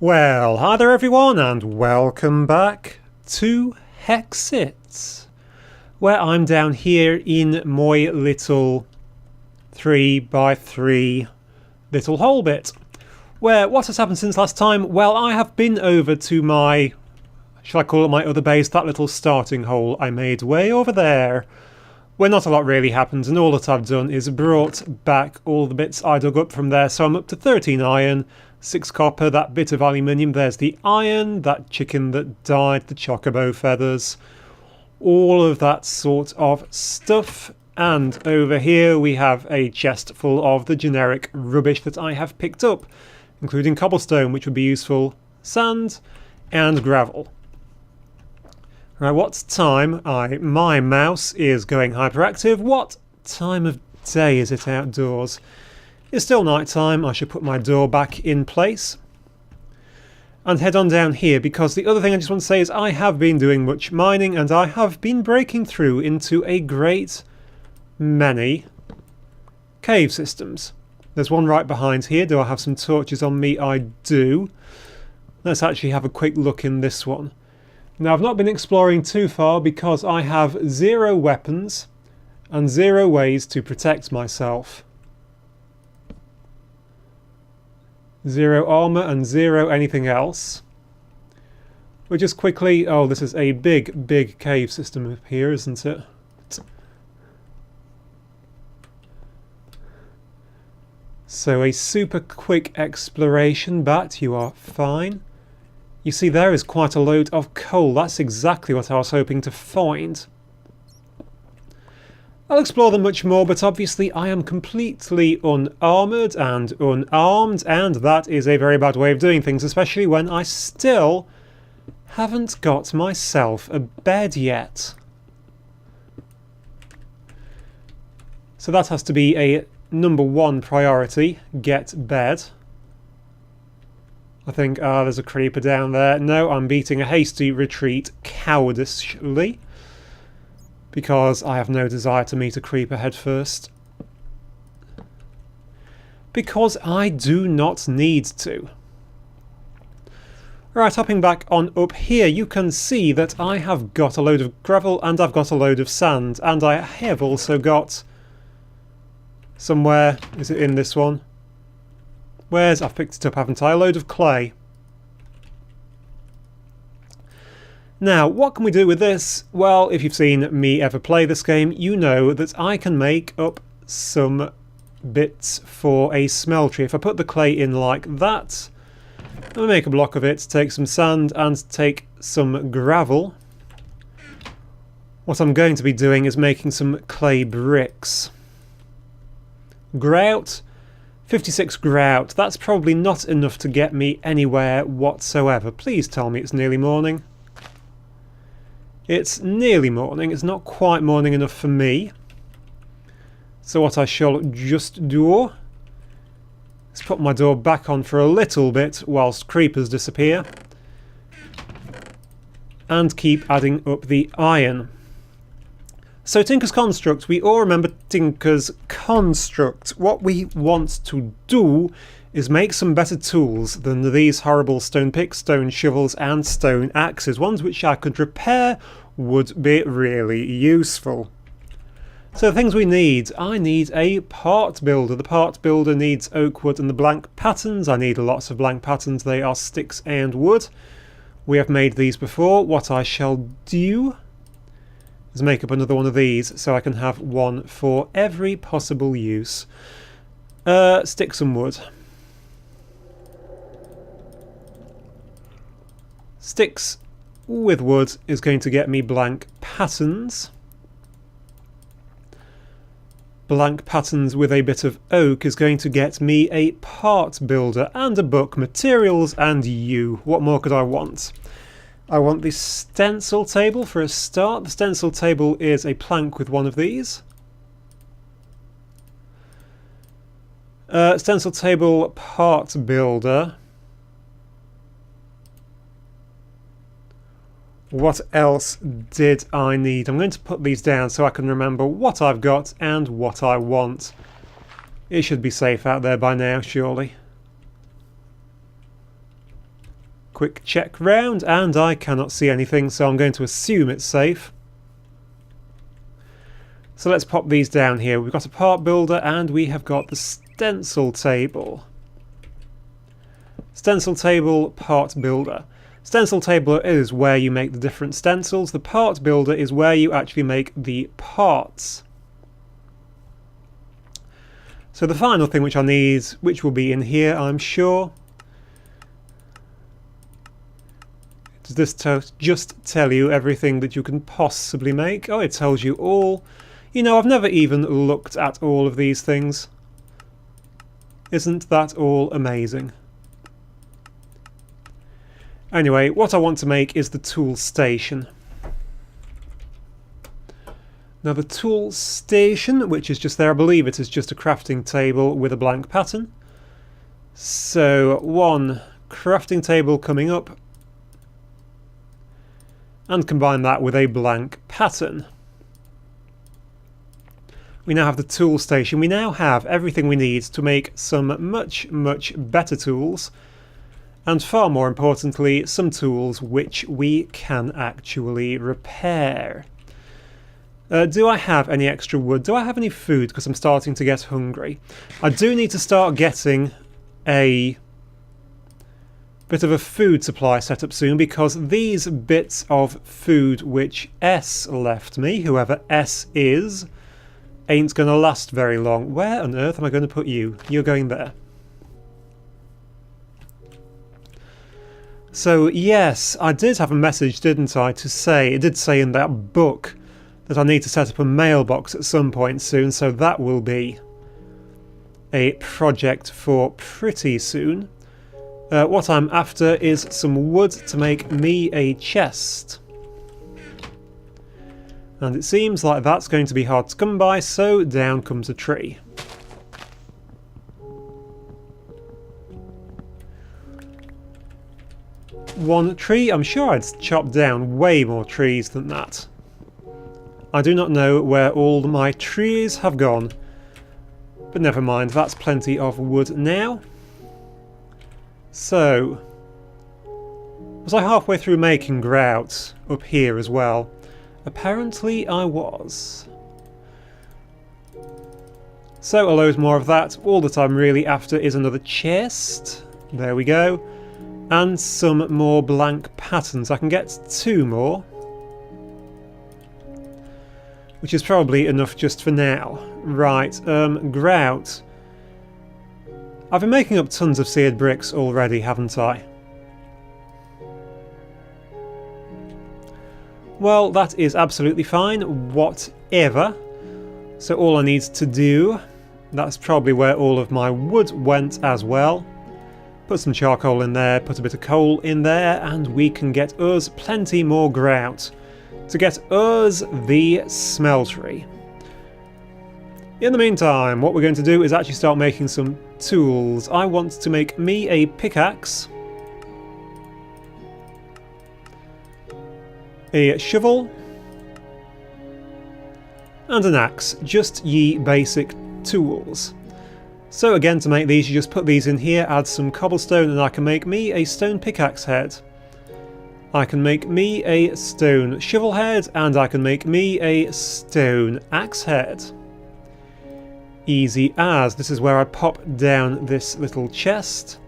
Well, hi there everyone and welcome back to Hexxit, where I'm down here in my little 3x3 little hole bit. Where what has happened since last time? Well, I have been over to my, shall I call it my other base, that little starting hole I made way over there, where not a lot really happens, and all that I've done is brought back all the bits I dug up from there. So I'm up to 13 iron, 6 copper, that bit of aluminium, there's the iron, that chicken that died, the chocobo feathers, all of that sort of stuff. And over here we have a chest full of the generic rubbish that I have picked up, including cobblestone, which would be useful, sand, and gravel. Right, what time? My mouse is going hyperactive. What time of day is it outdoors? It's still night time. I should put my door back in place and head on down here, because the other thing I just want to say is I have been doing much mining and I have been breaking through into a great many cave systems. There's one right behind here. Do I have some torches on me? I do. Let's actually have a quick look in this one. Now, I've not been exploring too far because I have 0 weapons and 0 ways to protect myself. 0 armor and 0 anything else. We'll just quickly... Oh, this is a big cave system up here, isn't it? So a super quick exploration, but you are fine. You see, there is quite a load of coal. That's exactly what I was hoping to find. I'll explore them much more, but obviously I am completely unarmoured and unarmed, and that is a very bad way of doing things, especially when I still haven't got myself a bed yet. So that has to be a #1 priority, get bed. I think, there's a creeper down there. No, I'm beating a hasty retreat cowardishly, because I have no desire to meet a creeper head first. Because I do not need to. Right, hopping back on up here, you can see that I have got a load of gravel and I've got a load of sand, and I have also got somewhere, is it in this one? I've picked it up, haven't I? A load of clay. Now, what can we do with this? Well, if you've seen me ever play this game, you know that I can make up some bits for a smeltery. If I put the clay in like that, I'll make a block of it, take some sand and take some gravel. What I'm going to be doing is making some clay bricks. Grout. 56 grout. That's probably not enough to get me anywhere whatsoever. Please tell me it's nearly morning. It's nearly morning. It's not quite morning enough for me. So what I shall just do is put my door back on for a little bit whilst creepers disappear, and keep adding up the iron. So Tinker's Construct, we all remember Tinker's Construct. What we want to do is make some better tools than these horrible stone picks, stone shovels and stone axes. Ones which I could repair would be really useful. So the things we need, I need a part builder. The part builder needs oak wood and the blank patterns. I need lots of blank patterns, they are sticks and wood. We have made these before. What I shall do is make up another one of these so I can have one for every possible use. Stick some wood. Sticks with wood is going to get me blank patterns. Blank patterns with a bit of oak is going to get me a part builder and a book, materials and you. What more could I want? I want the stencil table for a start. The stencil table is a plank with one of these. Stencil table part builder. What else did I need? I'm going to put these down so I can remember what I've got and what I want. It should be safe out there by now, surely. Quick check round, and I cannot see anything, so I'm going to assume it's safe. So let's pop these down here. We've got a part builder and we have got the stencil table. Stencil table, part builder. Stencil table is where you make the different stencils. The part builder is where you actually make the parts. So the final thing which I need, which will be in here, I'm sure. Does this just tell you everything that you can possibly make? Oh, it tells you all. You know, I've never even looked at all of these things. Isn't that all amazing? Anyway, what I want to make is the tool station. Now the tool station, which is just there, I believe it is just a crafting table with a blank pattern. So one crafting table coming up, and combine that with a blank pattern. We now have the tool station. We now have everything we need to make some much better tools, and far more importantly, some tools which we can actually repair. Do I have any extra wood? Do I have any food? Because I'm starting to get hungry. I do need to start getting a bit of a food supply set up soon, because these bits of food which S left me, whoever S is, ain't going to last very long. Where on earth am I going to put you? You're going there. So yes, I did have a message, didn't I, to say, it did say in that book that I need to set up a mailbox at some point soon, so that will be a project for pretty soon. What I'm after is some wood to make me a chest. And it seems like that's going to be hard to come by, so down comes a tree. One tree? I'm sure I'd chop down way more trees than that. I do not know where all my trees have gone, but never mind, that's plenty of wood now. So, was I halfway through making grout up here as well? Apparently I was. So a load more of that. All that I'm really after is another chest. There we go. And some more blank patterns. I can get 2 more, which is probably enough just for now. Right, grout. I've been making up tons of seared bricks already, haven't I? Well, that is absolutely fine, whatever. So all I need to do, that's probably where all of my wood went as well. Put some charcoal in there, put a bit of coal in there, and we can get us plenty more grout to get us the smeltery. In the meantime, what we're going to do is actually start making some tools. I want to make me a pickaxe, a shovel, and an axe. Just ye basic tools. So again, to make these, you just put these in here, add some cobblestone, and I can make me a stone pickaxe head. I can make me a stone shovel head, and I can make me a stone axe head. Easy as. This is where I pop down this little chest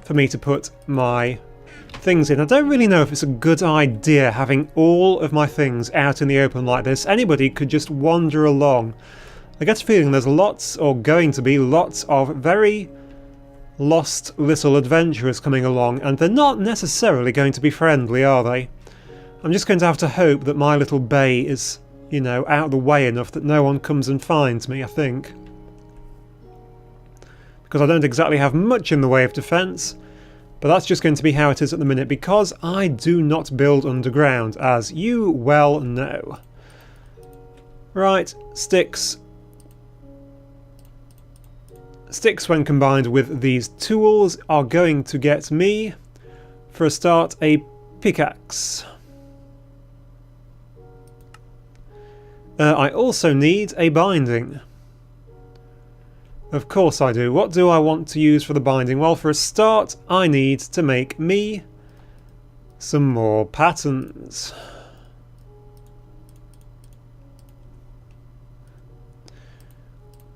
for me to put my things in. I don't really know if it's a good idea having all of my things out in the open like this. Anybody could just wander along. I get a feeling there's lots, or going to be lots, of very lost little adventurers coming along, and they're not necessarily going to be friendly, are they? I'm just going to have to hope that my little bay is, you know, out of the way enough that no one comes and finds me, I think. Because I don't exactly have much in the way of defence, but that's just going to be how it is at the minute, because I do not build underground, as you well know. Right, sticks. Sticks, when combined with these tools, are going to get me, for a start, a pickaxe. I also need a binding. Of course I do. What do I want to use for the binding? Well, for a start, I need to make me some more patterns.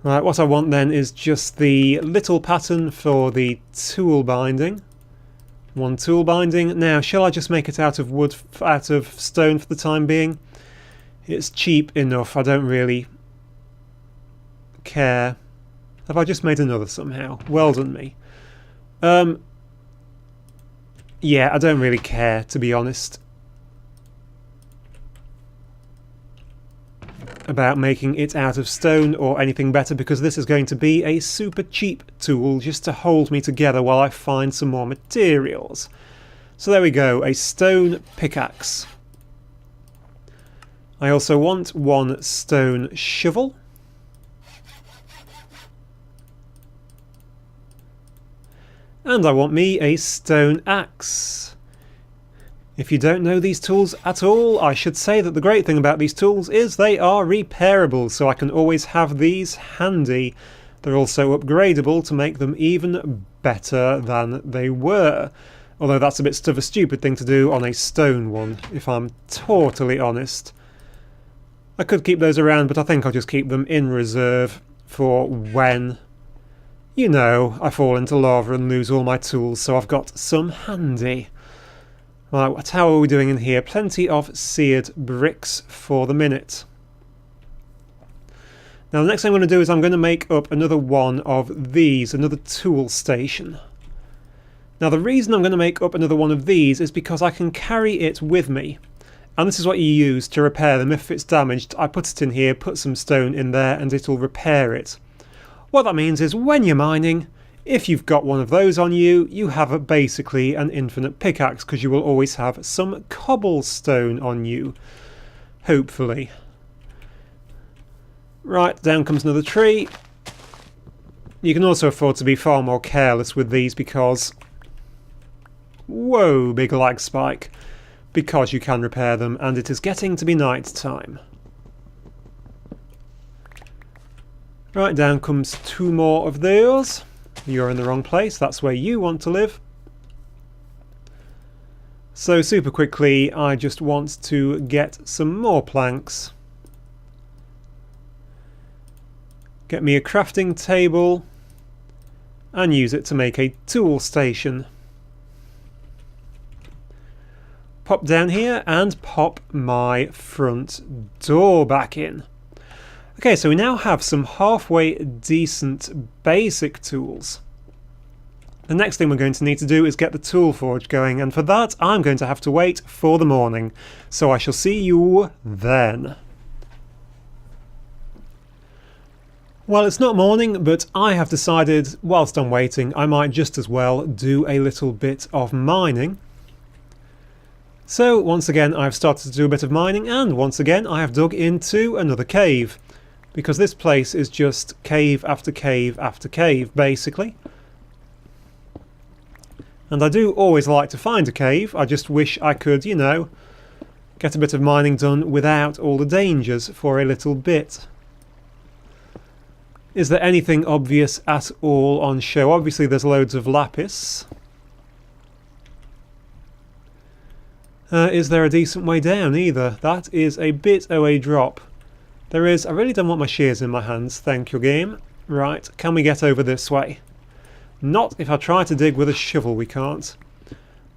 Right, what I want then is just the little pattern for the tool binding. One tool binding. Now, shall I just make it out of wood, out of stone for the time being? It's cheap enough, I don't really care. Have I just made another somehow? Well done me. Yeah, I don't really care, to be honest, about making it out of stone or anything better, because this is going to be a super cheap tool just to hold me together while I find some more materials. So there we go, a stone pickaxe. I also want one stone shovel. And I want me a stone axe. If you don't know these tools at all, I should say that the great thing about these tools is they are repairable, so I can always have these handy. They're also upgradable to make them even better than they were. Although that's a bit of a stupid thing to do on a stone one, if I'm totally honest. I could keep those around, but I think I'll just keep them in reserve for when, you know, I fall into lava and lose all my tools, so I've got some handy. Right, how are we doing in here? Plenty of seared bricks for the minute. Now the next thing I'm going to do is I'm going to make up another one of these, another tool station. Now the reason I'm going to make up another one of these is because I can carry it with me. And this is what you use to repair them. If it's damaged, I put it in here, put some stone in there, and it'll repair it. What that means is when you're mining, if you've got one of those on you, you have basically an infinite pickaxe, because you will always have some cobblestone on you. Hopefully. Right, down comes another tree. You can also afford to be far more careless with these because... Whoa, big lag spike. Because you can repair them, and it is getting to be night time. Right, down comes two more of those. You're in the wrong place, that's where you want to live. So super quickly, I just want to get some more planks. Get me a crafting table and use it to make a tool station. Pop down here and pop my front door back in. Okay, so we now have some halfway decent basic tools. The next thing we're going to need to do is get the tool forge going, and for that I'm going to have to wait for the morning. So I shall see you then. Well, it's not morning, but I have decided, whilst I'm waiting, I might just as well do a little bit of mining. So once again I've started to do a bit of mining, and once again I have dug into another cave. Because this place is just cave after cave after cave, basically. And I do always like to find a cave, I just wish I could, you know, get a bit of mining done without all the dangers for a little bit. Is there anything obvious at all on show? Obviously there's loads of lapis. Is there a decent way down either? That is a bit of a drop. There is. I really don't want my shears in my hands, thank you game. Right, can we get over this way? Not if I try to dig with a shovel, we can't.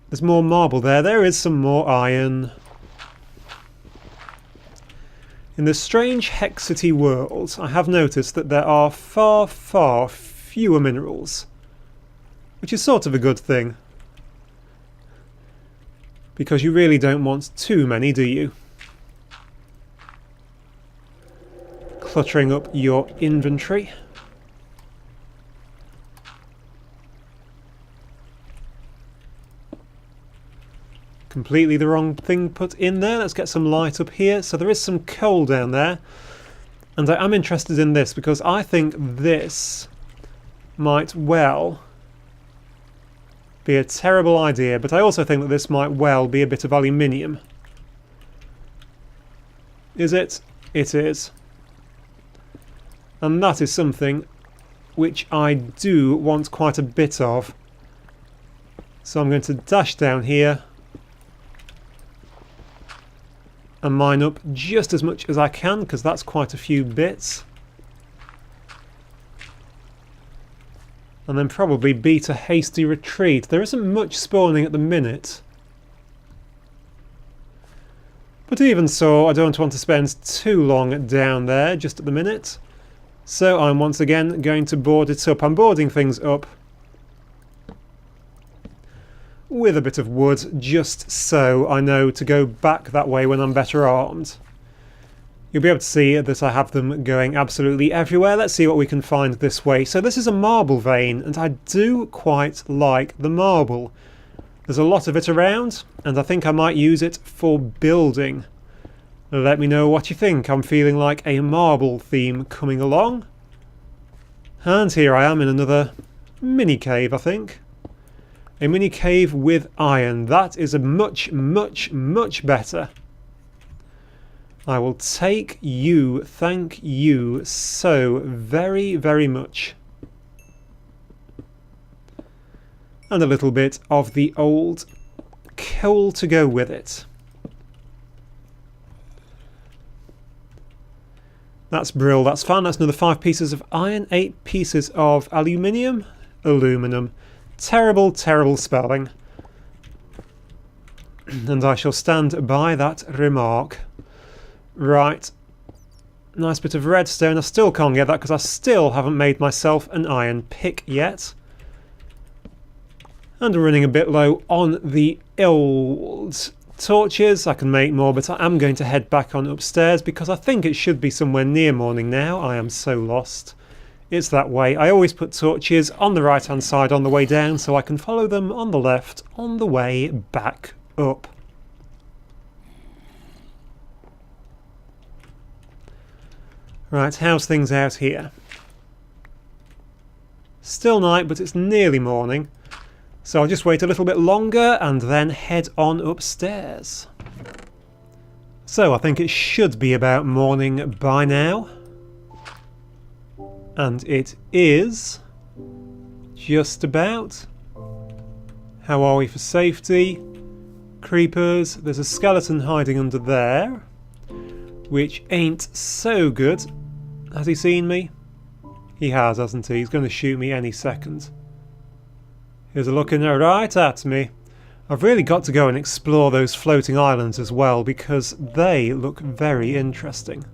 There's more marble there. There is some more iron. In this strange Hexxity world, I have noticed that there are far, far fewer minerals. Which is sort of a good thing. Because you really don't want too many, do you? Cluttering up your inventory. Completely the wrong thing put in there. Let's get some light up here. So there is some coal down there. And I am interested in this because I think this might well be a terrible idea. But I also think that this might well be a bit of aluminium. Is it? It is. And that is something which I do want quite a bit of. So I'm going to dash down here and mine up just as much as I can, because that's quite a few bits. And then probably beat a hasty retreat. There isn't much spawning at the minute. But even so, I don't want to spend too long down there just at the minute. So I'm once again going to board it up. I'm boarding things up with a bit of wood, just so I know to go back that way when I'm better armed. You'll be able to see that I have them going absolutely everywhere. Let's see what we can find this way. So this is a marble vein, and I do quite like the marble. There's a lot of it around, and I think I might use it for building. Let me know what you think. I'm feeling like a marble theme coming along. And here I am in another mini cave, I think. A mini cave with iron. That is a much, much, much better. I will take you, thank you so very, very much. And a little bit of the old coal to go with it. That's brill, that's fine. That's another 5 pieces of iron, 8 pieces of aluminium. Aluminum. Terrible, terrible spelling. And I shall stand by that remark. Right. Nice bit of redstone. I still can't get that because I still haven't made myself an iron pick yet. And we're running a bit low on the old torches. I can make more, but I am going to head back on upstairs because I think it should be somewhere near morning now. I am so lost. It's that way. I always put torches on the right hand side on the way down so I can follow them on the left on the way back up. Right, how's things out here? Still night, but it's nearly morning. So I'll just wait a little bit longer and then head on upstairs. So I think it should be about morning by now. And it is just about. How are we for safety? Creepers. There's a skeleton hiding under there, which ain't so good. Has he seen me? He has, hasn't he? He's going to shoot me any second. He's looking right at me. I've really got to go and explore those floating islands as well because they look very interesting.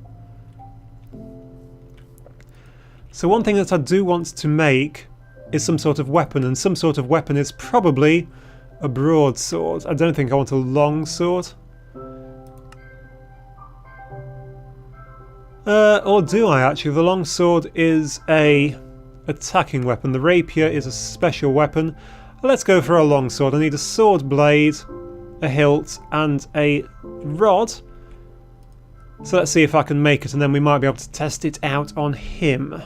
So one thing that I do want to make is some sort of weapon, and some sort of weapon is probably a broadsword. I don't think I want a long sword. Or do I actually? The longsword is a attacking weapon. The rapier is a special weapon. Let's go for a longsword. I need a sword blade, a hilt, and a rod. So let's see if I can make it, and then we might be able to test it out on him.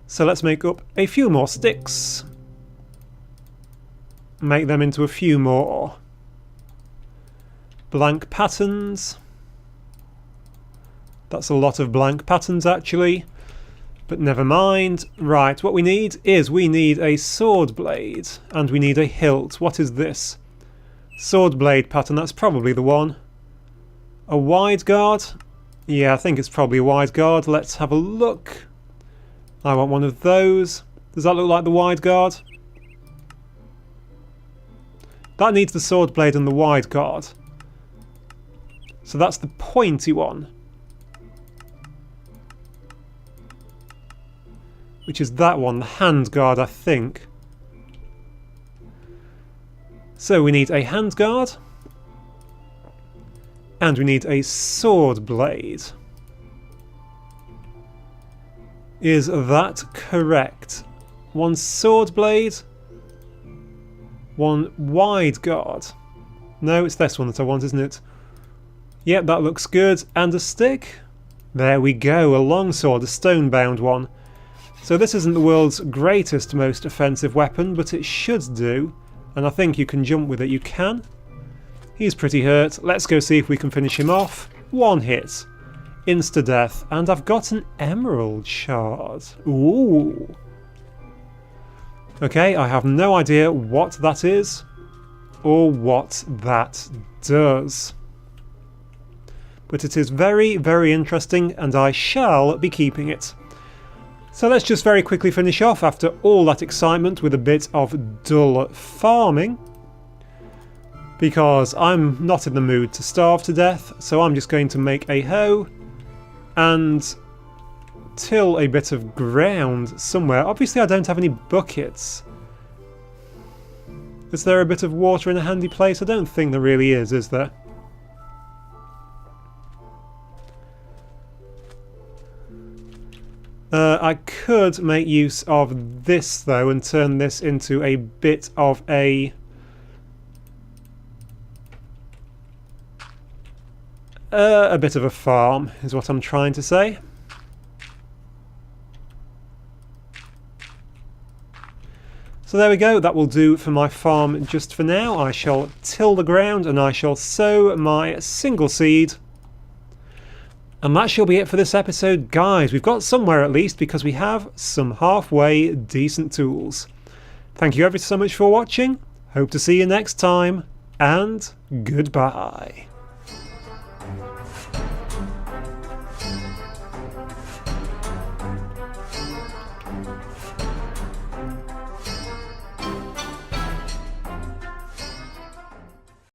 So let's make up a few more sticks. Make them into a few more blank patterns. That's a lot of blank patterns actually, but never mind. Right, what we need is a sword blade and we need a hilt. What is this? Sword blade pattern, that's probably the one. A wide guard? Yeah, I think it's probably a wide guard. Let's have a look. I want one of those. Does that look like the wide guard? That needs the sword blade and the wide guard. So that's the pointy one. Which is that one, the hand guard, I think. So we need a hand guard. And we need a sword blade. Is that correct? One sword blade. One wide guard. No, it's this one that I want, isn't it? Yep, that looks good. And a stick. There we go, a longsword, a stone-bound one. So this isn't the world's greatest, most offensive weapon, but it should do. And I think you can jump with it. You can. He's pretty hurt. Let's go see if we can finish him off. One hit. Insta-death. And I've got an emerald shard. Ooh. Okay, I have no idea what that is. or what that does. But it is very, very interesting, and I shall be keeping it. So let's just very quickly finish off after all that excitement with a bit of dull farming. Because I'm not in the mood to starve to death, so I'm just going to make a hoe and till a bit of ground somewhere. Obviously I don't have any buckets. Is there a bit of water in a handy place? I don't think there really is there? I could make use of this though and turn this into a bit of a farm, is what I'm trying to say. So there we go, that will do for my farm just for now. I shall till the ground and I shall sow my single seed. And that shall be it for this episode, guys. We've got somewhere at least because we have some halfway decent tools. Thank you ever so much for watching. Hope to see you next time, and goodbye.